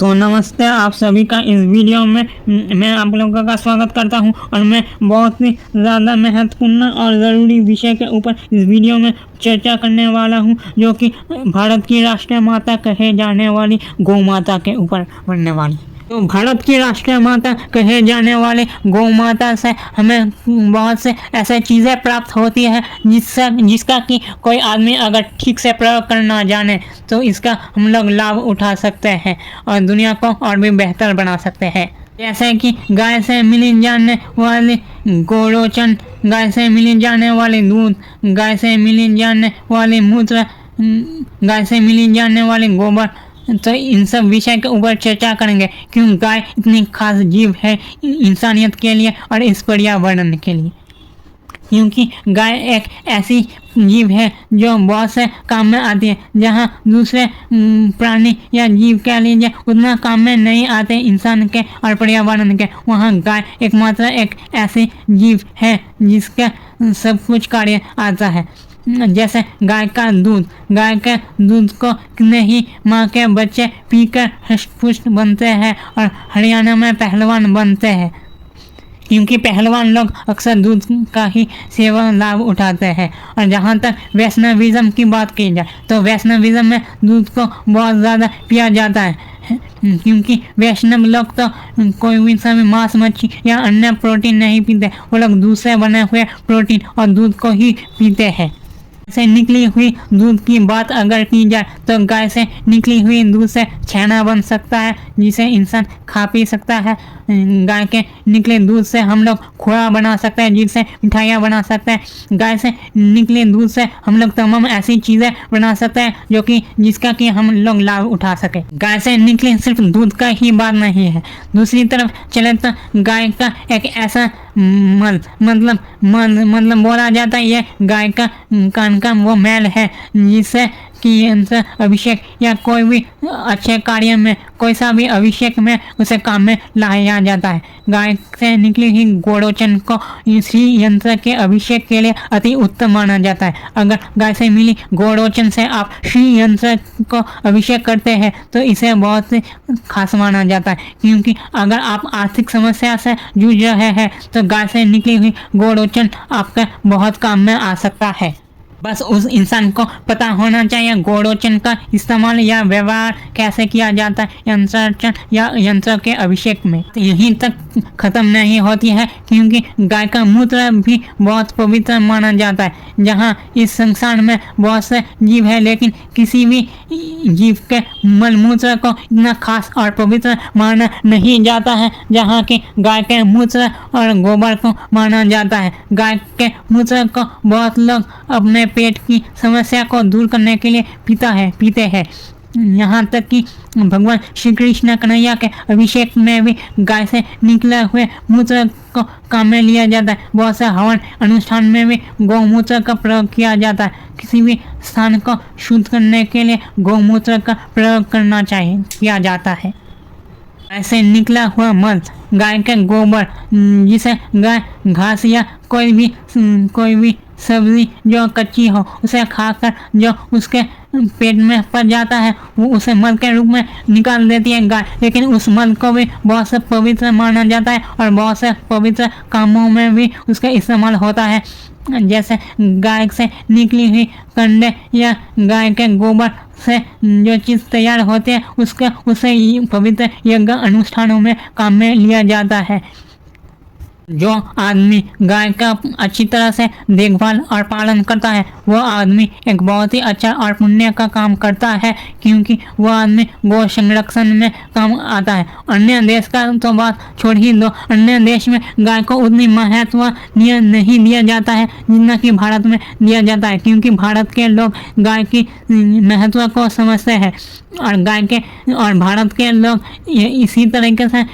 तो नमस्ते आप सभी का इस वीडियो में मैं आप लोगों का स्वागत करता हूं और मैं बहुत ही ज़्यादा महत्वपूर्ण और ज़रूरी विषय के ऊपर इस वीडियो में चर्चा करने वाला हूं, जो कि भारत की राष्ट्रीय माता कहे जाने वाली गौ माता के ऊपर बनने वाली। तो भारत की राष्ट्रीय माता कहे जाने वाले गौ माता से हमें बहुत से ऐसे चीज़ें प्राप्त होती है जिसका कि कोई आदमी अगर ठीक से प्रयोग करना जाने तो इसका हम लोग लाभ उठा सकते हैं और दुनिया को और भी बेहतर बना सकते हैं। जैसे कि गाय से मिली जाने वाली गोरोचन, गाय से मिली जाने वाली दूध, गाय से मिली जाने वाली मूत्र, गाय से मिली जाने वाली गोबर। तो इन सब विषय के ऊपर चर्चा करेंगे क्यों गाय इतनी खास जीव है इंसानियत के लिए और इस पर्यावरण के लिए। क्योंकि गाय एक ऐसी जीव है जो बहुत से काम में आती है, जहाँ दूसरे प्राणी या जीव के लिए उतना काम में नहीं आते इंसान के और पर्यावरण के, वहाँ गाय एकमात्र एक ऐसी जीव है जिसका सब कुछ कार्य आता है। जैसे गाय का दूध, गाय के दूध को कितने ही माँ के बच्चे पीकर हष्ट-पुष्ट बनते हैं और हरियाणा में पहलवान बनते हैं, क्योंकि पहलवान लोग अक्सर दूध का ही सेवन लाभ उठाते हैं। और जहाँ तक वैष्णविज्म की बात की जाए तो वैष्णविज्म में दूध को बहुत ज़्यादा पिया जाता है, क्योंकि वैष्णव लोग तो कोई भी समय मांस, मच्छी या अन्य प्रोटीन नहीं पीते, वो लोग दूध से बने हुए प्रोटीन और दूध को ही पीते हैं। से निकली हुई दूध की बात अगर की जाए तो गाय से निकली हुई दूध से छेना बन सकता है जिसे इंसान खा पी सकता है। गाय के निकले दूध से हम लोग खोआ बना सकते हैं जिससे मिठाइयाँ बना सकते हैं। गाय से निकले दूध से हम लोग तमाम ऐसी चीज़ें बना सकते हैं जो कि जिसका कि हम लोग लाभ उठा सके। गाय से निकले सिर्फ दूध का ही बात नहीं है, दूसरी तरफ चले तो गाय का एक ऐसा मतलब बोला जाता है ये गाय का कान का वो मैल है जिससे कि यंत्र अभिषेक या कोई भी अच्छे कार्य में, कोई सा भी अभिषेक में उसे काम में लाया जाता है। गाय से निकली हुई गोरोचन को इसी यंत्र के अभिषेक के लिए अति उत्तम माना जाता है। अगर गाय से मिली गोरोचन से आप श्री यंत्र को अभिषेक करते हैं तो इसे बहुत खास माना जाता है, क्योंकि अगर आप आर्थिक समस्या से जूझ रहे हैं तो गाय से निकली हुई गोरोचन आपके बहुत काम में आ सकता है। बस उस इंसान को पता होना चाहिए गोरोचन का इस्तेमाल या व्यवहार कैसे किया जाता है यंत्रार्चन या यंत्र के अभिषेक में। तो यहीं तक खत्म नहीं होती है, क्योंकि गाय का मूत्र भी बहुत पवित्र माना जाता है। जहाँ इस संसार में बहुत से जीव है लेकिन किसी भी जीव के मलमूत्र को इतना खास और पवित्र माना नहीं जाता है जहाँ कि गाय के मूत्र और गोबर को माना जाता है। गाय के मूत्र को बहुत लोग अपने पेट की समस्या को दूर करने के लिए पीते हैं। यहाँ तक कि भगवान श्री कृष्ण कन्हैया के अभिषेक में भी गाय से निकले हुए मूत्र को काम में लिया जाता है। बहुत से हवन अनुष्ठान में भी गौमूत्र का प्रयोग किया जाता है। किसी भी स्थान को शुद्ध करने के लिए गौमूत्र का प्रयोग किया जाता है। ऐसे निकला हुआ मल, गाय के गोबर, जिसे गाय घास या कोई भी सब्जी जो कच्ची हो उसे खाकर जो उसके पेट में पड़ जाता है वो उसे मल के रूप में निकाल देती है गाय। लेकिन उस मल को भी बहुत से पवित्र माना जाता है और बहुत से पवित्र कामों में भी उसका इस्तेमाल होता है। जैसे गाय से निकली हुई कंडे या गाय के गोबर से जो चीज़ तैयार होती है उसे पवित्र यज्ञ अनुष्ठानों में काम में लिया जाता है। जो आदमी गाय का अच्छी तरह से देखभाल और पालन करता है वो आदमी एक बहुत ही अच्छा और पुण्य का काम करता है, क्योंकि वो आदमी गौ संरक्षण में काम आता है। अन्य देश का तो बात छोड़ ही दो, अन्य देश में गाय को उतनी महत्व नहीं दिया जाता है जितना कि भारत में दिया जाता है, क्योंकि भारत के लोग गाय की महत्व को समझते हैं और भारत के लोग इसी तरीके से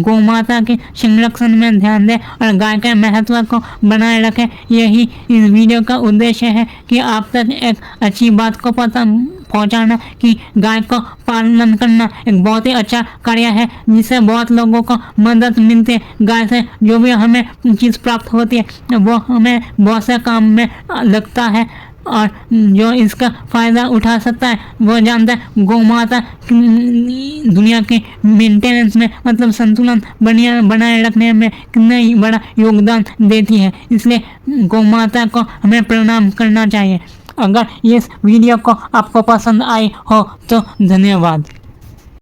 गौ माता के संरक्षण में ध्यान दें और गाय के महत्व को बनाए रखें। यही इस वीडियो का उद्देश्य है कि आप तक एक अच्छी बात को पहुंचाना कि गाय को पालन करना एक बहुत ही अच्छा कार्य है जिससे बहुत लोगों को मदद मिलती है। गाय से जो भी हमें चीज़ प्राप्त होती है वो हमें बहुत से काम में लगता है और जो इसका फ़ायदा उठा सकता है वो जानता है। गौ माता दुनिया के मेंटेनेंस में मतलब संतुलन बनाए रखने में कितना ही बड़ा योगदान देती है, इसलिए गौ माता को हमें प्रणाम करना चाहिए। अगर इस वीडियो को आपको पसंद आई हो तो धन्यवाद।